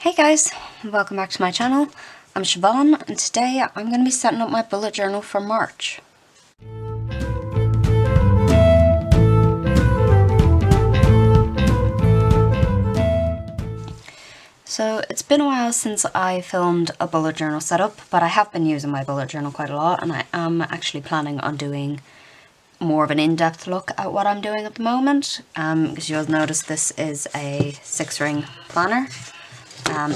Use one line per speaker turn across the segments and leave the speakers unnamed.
Hey guys, welcome back to my channel. I'm Siobhan and today I'm going to be setting up my bullet journal for March. So it's been a while since I filmed a bullet journal setup, but I have been using my bullet journal quite a lot and I am actually planning on doing more of an in-depth look at what I'm doing at the moment, because you'll notice this is a 6-ring planner.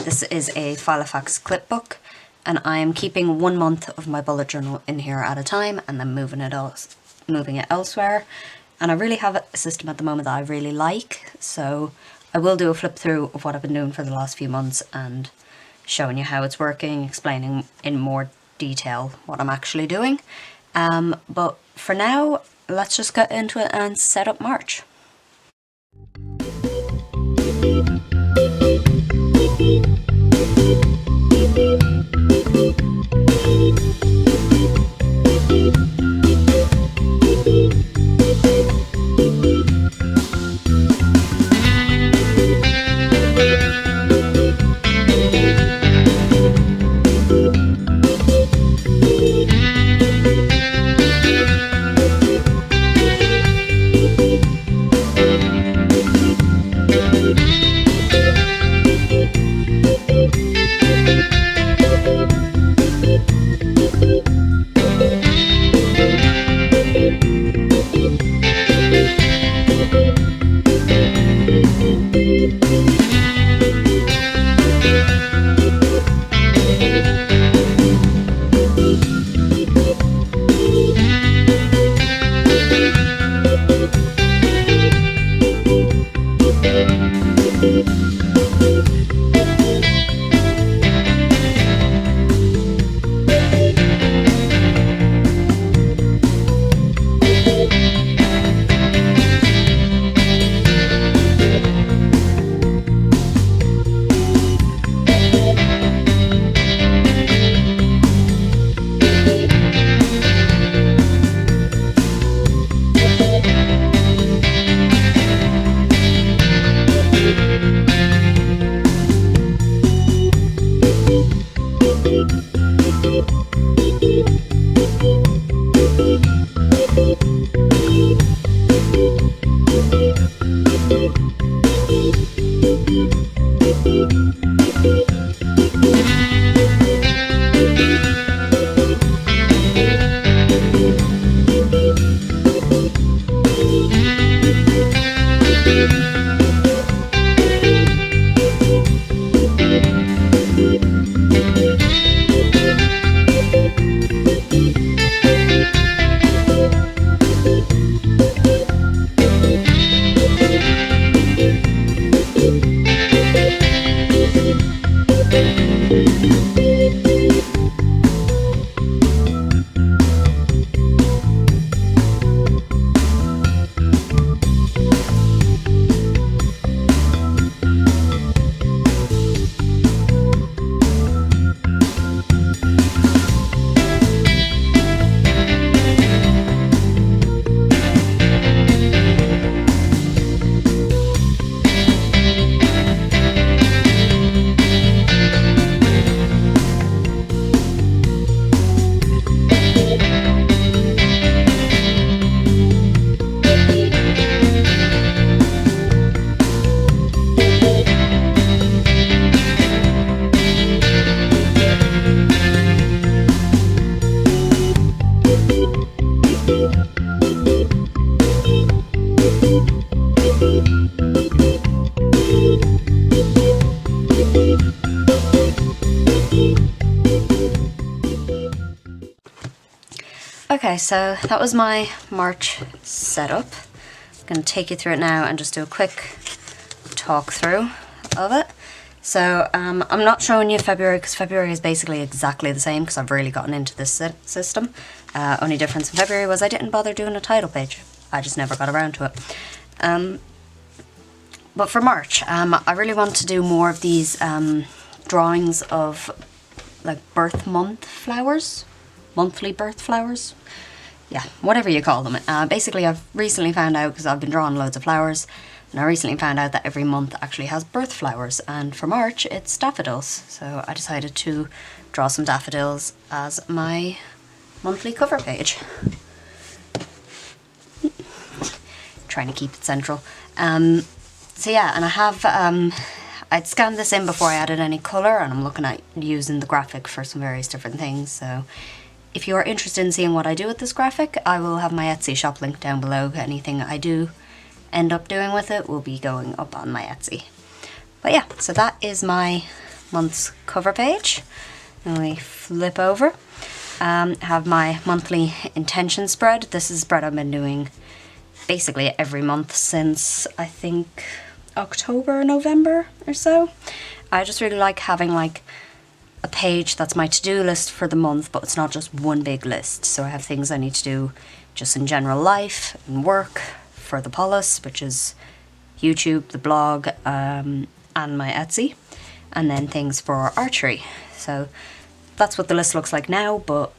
This is a Filofax clipbook, and I am keeping 1 month of my bullet journal in here at a time and then moving it elsewhere. And I really have a system at the moment that I really like, so I will do a flip through of what I've been doing for the last few months and showing you how it's working, explaining in more detail what I'm actually doing. But for now, let's just get into it and set up March. Okay, so that was my March setup. I'm going to take you through it now and just do a quick talk through of it. So I'm not showing you February because February is basically exactly the same because I've really gotten into this system. Only difference in February was I didn't bother doing a title page. I just never got around to it. But for March, I really want to do more of these drawings of like birth month flowers, monthly birth flowers. Yeah, whatever you call them. Basically, I've recently found out, because I've been drawing loads of flowers, And I recently found out that every month actually has birth flowers, and for March it's daffodils. So I decided to draw some daffodils as my monthly cover page. Trying to keep it central. So yeah, and I have, I'd scanned this in before I added any colour, and I'm looking at using the graphic for some various different things. So if you are interested in seeing what I do with this graphic, I will have my Etsy shop linked down below. Anything I do end up doing with it will be going up on my Etsy. But yeah, so that is my month's cover page. And we flip over. Have my monthly intention spread. This is a spread I've been doing basically every month since I think October, November or so. I just really like having like a page that's my to-do list for the month, but it's not just one big list. So I have things I need to do just in general life and work for the Polis, which is YouTube, the blog, and my Etsy, and then things for archery. So that's what the list looks like now, but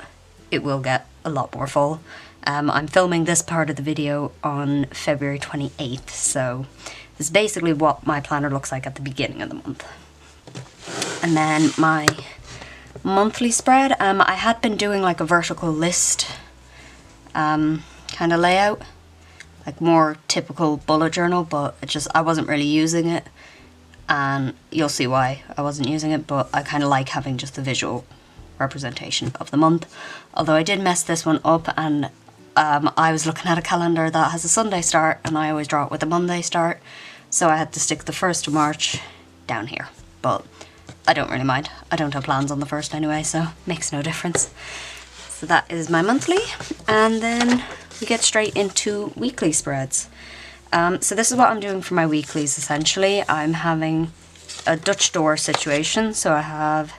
it will get a lot more full. I'm filming this part of the video on February 28th, so this is basically what my planner looks like at the beginning of the month. And then my monthly spread, I had been doing like a vertical list kind of layout, like more typical bullet journal, but I wasn't really using it, and you'll see why I wasn't using it, but I kind of like having just the visual representation of the month. Although I did mess this one up, and I was looking at a calendar that has a Sunday start, and I always draw it with a Monday start, so I had to stick the 1st of March down here. But I don't really mind. I don't have plans on the 1st anyway, so makes no difference. So that is my monthly, and then we get straight into weekly spreads. So this is what I'm doing for my weeklies essentially. I'm having a Dutch door situation, so I have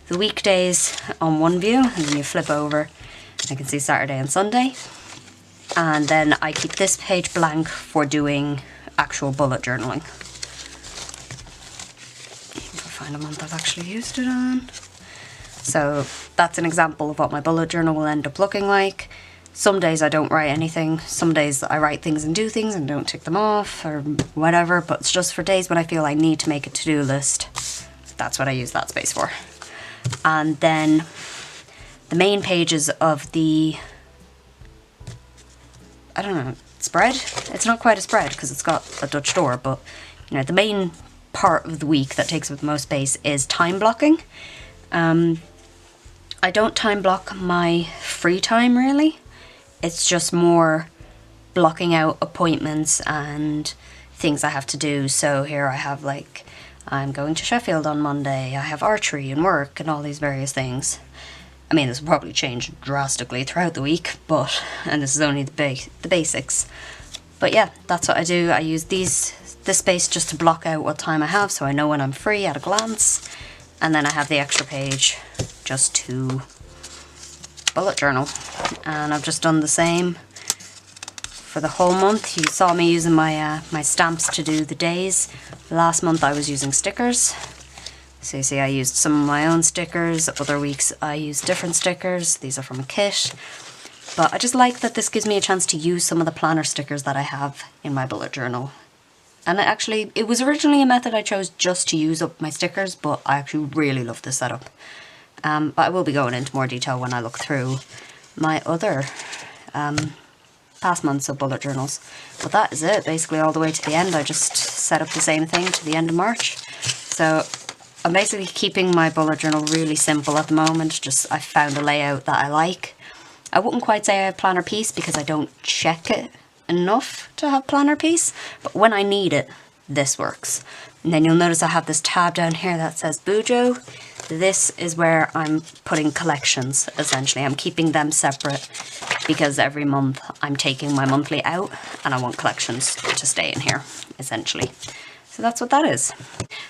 the weekdays on one view, and then you flip over, I can see Saturday and Sunday. And then I keep this page blank for doing actual bullet journaling. If I find a month I've actually used it on. So that's an example of what my bullet journal will end up looking like. Some days I don't write anything, some days I write things and do things and don't tick them off or whatever, but it's just for days when I feel I need to make a to-do list. That's what I use that space for. And then the main pages of the, I don't know, spread? It's not quite a spread because it's got a Dutch door, but you know, the main part of the week that takes up the most space is time blocking. I don't time block my free time really. It's just more blocking out appointments and things I have to do. So here I have like, I'm going to Sheffield on Monday, I have archery and work and all these various things. I mean, this will probably change drastically throughout the week, but, and this is only the basics. But yeah, that's what I do. I use this space just to block out what time I have, so I know when I'm free at a glance. And then I have the extra page just to bullet journal. And I've just done the same for the whole month. You saw me using my my stamps to do the days. Last month I was using stickers. So you see I used some of my own stickers, other weeks I used different stickers. These are from a kit. But I just like that this gives me a chance to use some of the planner stickers that I have in my bullet journal. And it was originally a method I chose just to use up my stickers, but I actually really love this setup. But I will be going into more detail when I look through my other past months of bullet journals. But that is it, basically all the way to the end. I just set up the same thing to the end of March. So I'm basically keeping my bullet journal really simple at the moment. Just I found a layout that I like. I wouldn't quite say I have planner piece because I don't check it enough to have planner piece, but when I need it, this works. And then you'll notice I have this tab down here that says Bujo. This is where I'm putting collections, essentially. I'm keeping them separate because every month I'm taking my monthly out and I want collections to stay in here, essentially. So that's what that is.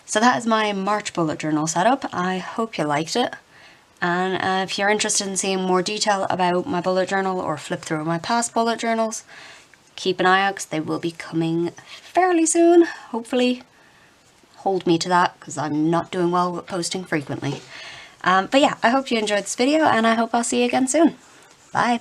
So that is my March bullet journal setup. I hope you liked it. And if you're interested in seeing more detail about my bullet journal or flip through my past bullet journals, keep an eye out because they will be coming fairly soon, hopefully. Hold me to that because I'm not doing well with posting frequently. But yeah, I hope you enjoyed this video and I hope I'll see you again soon. Bye.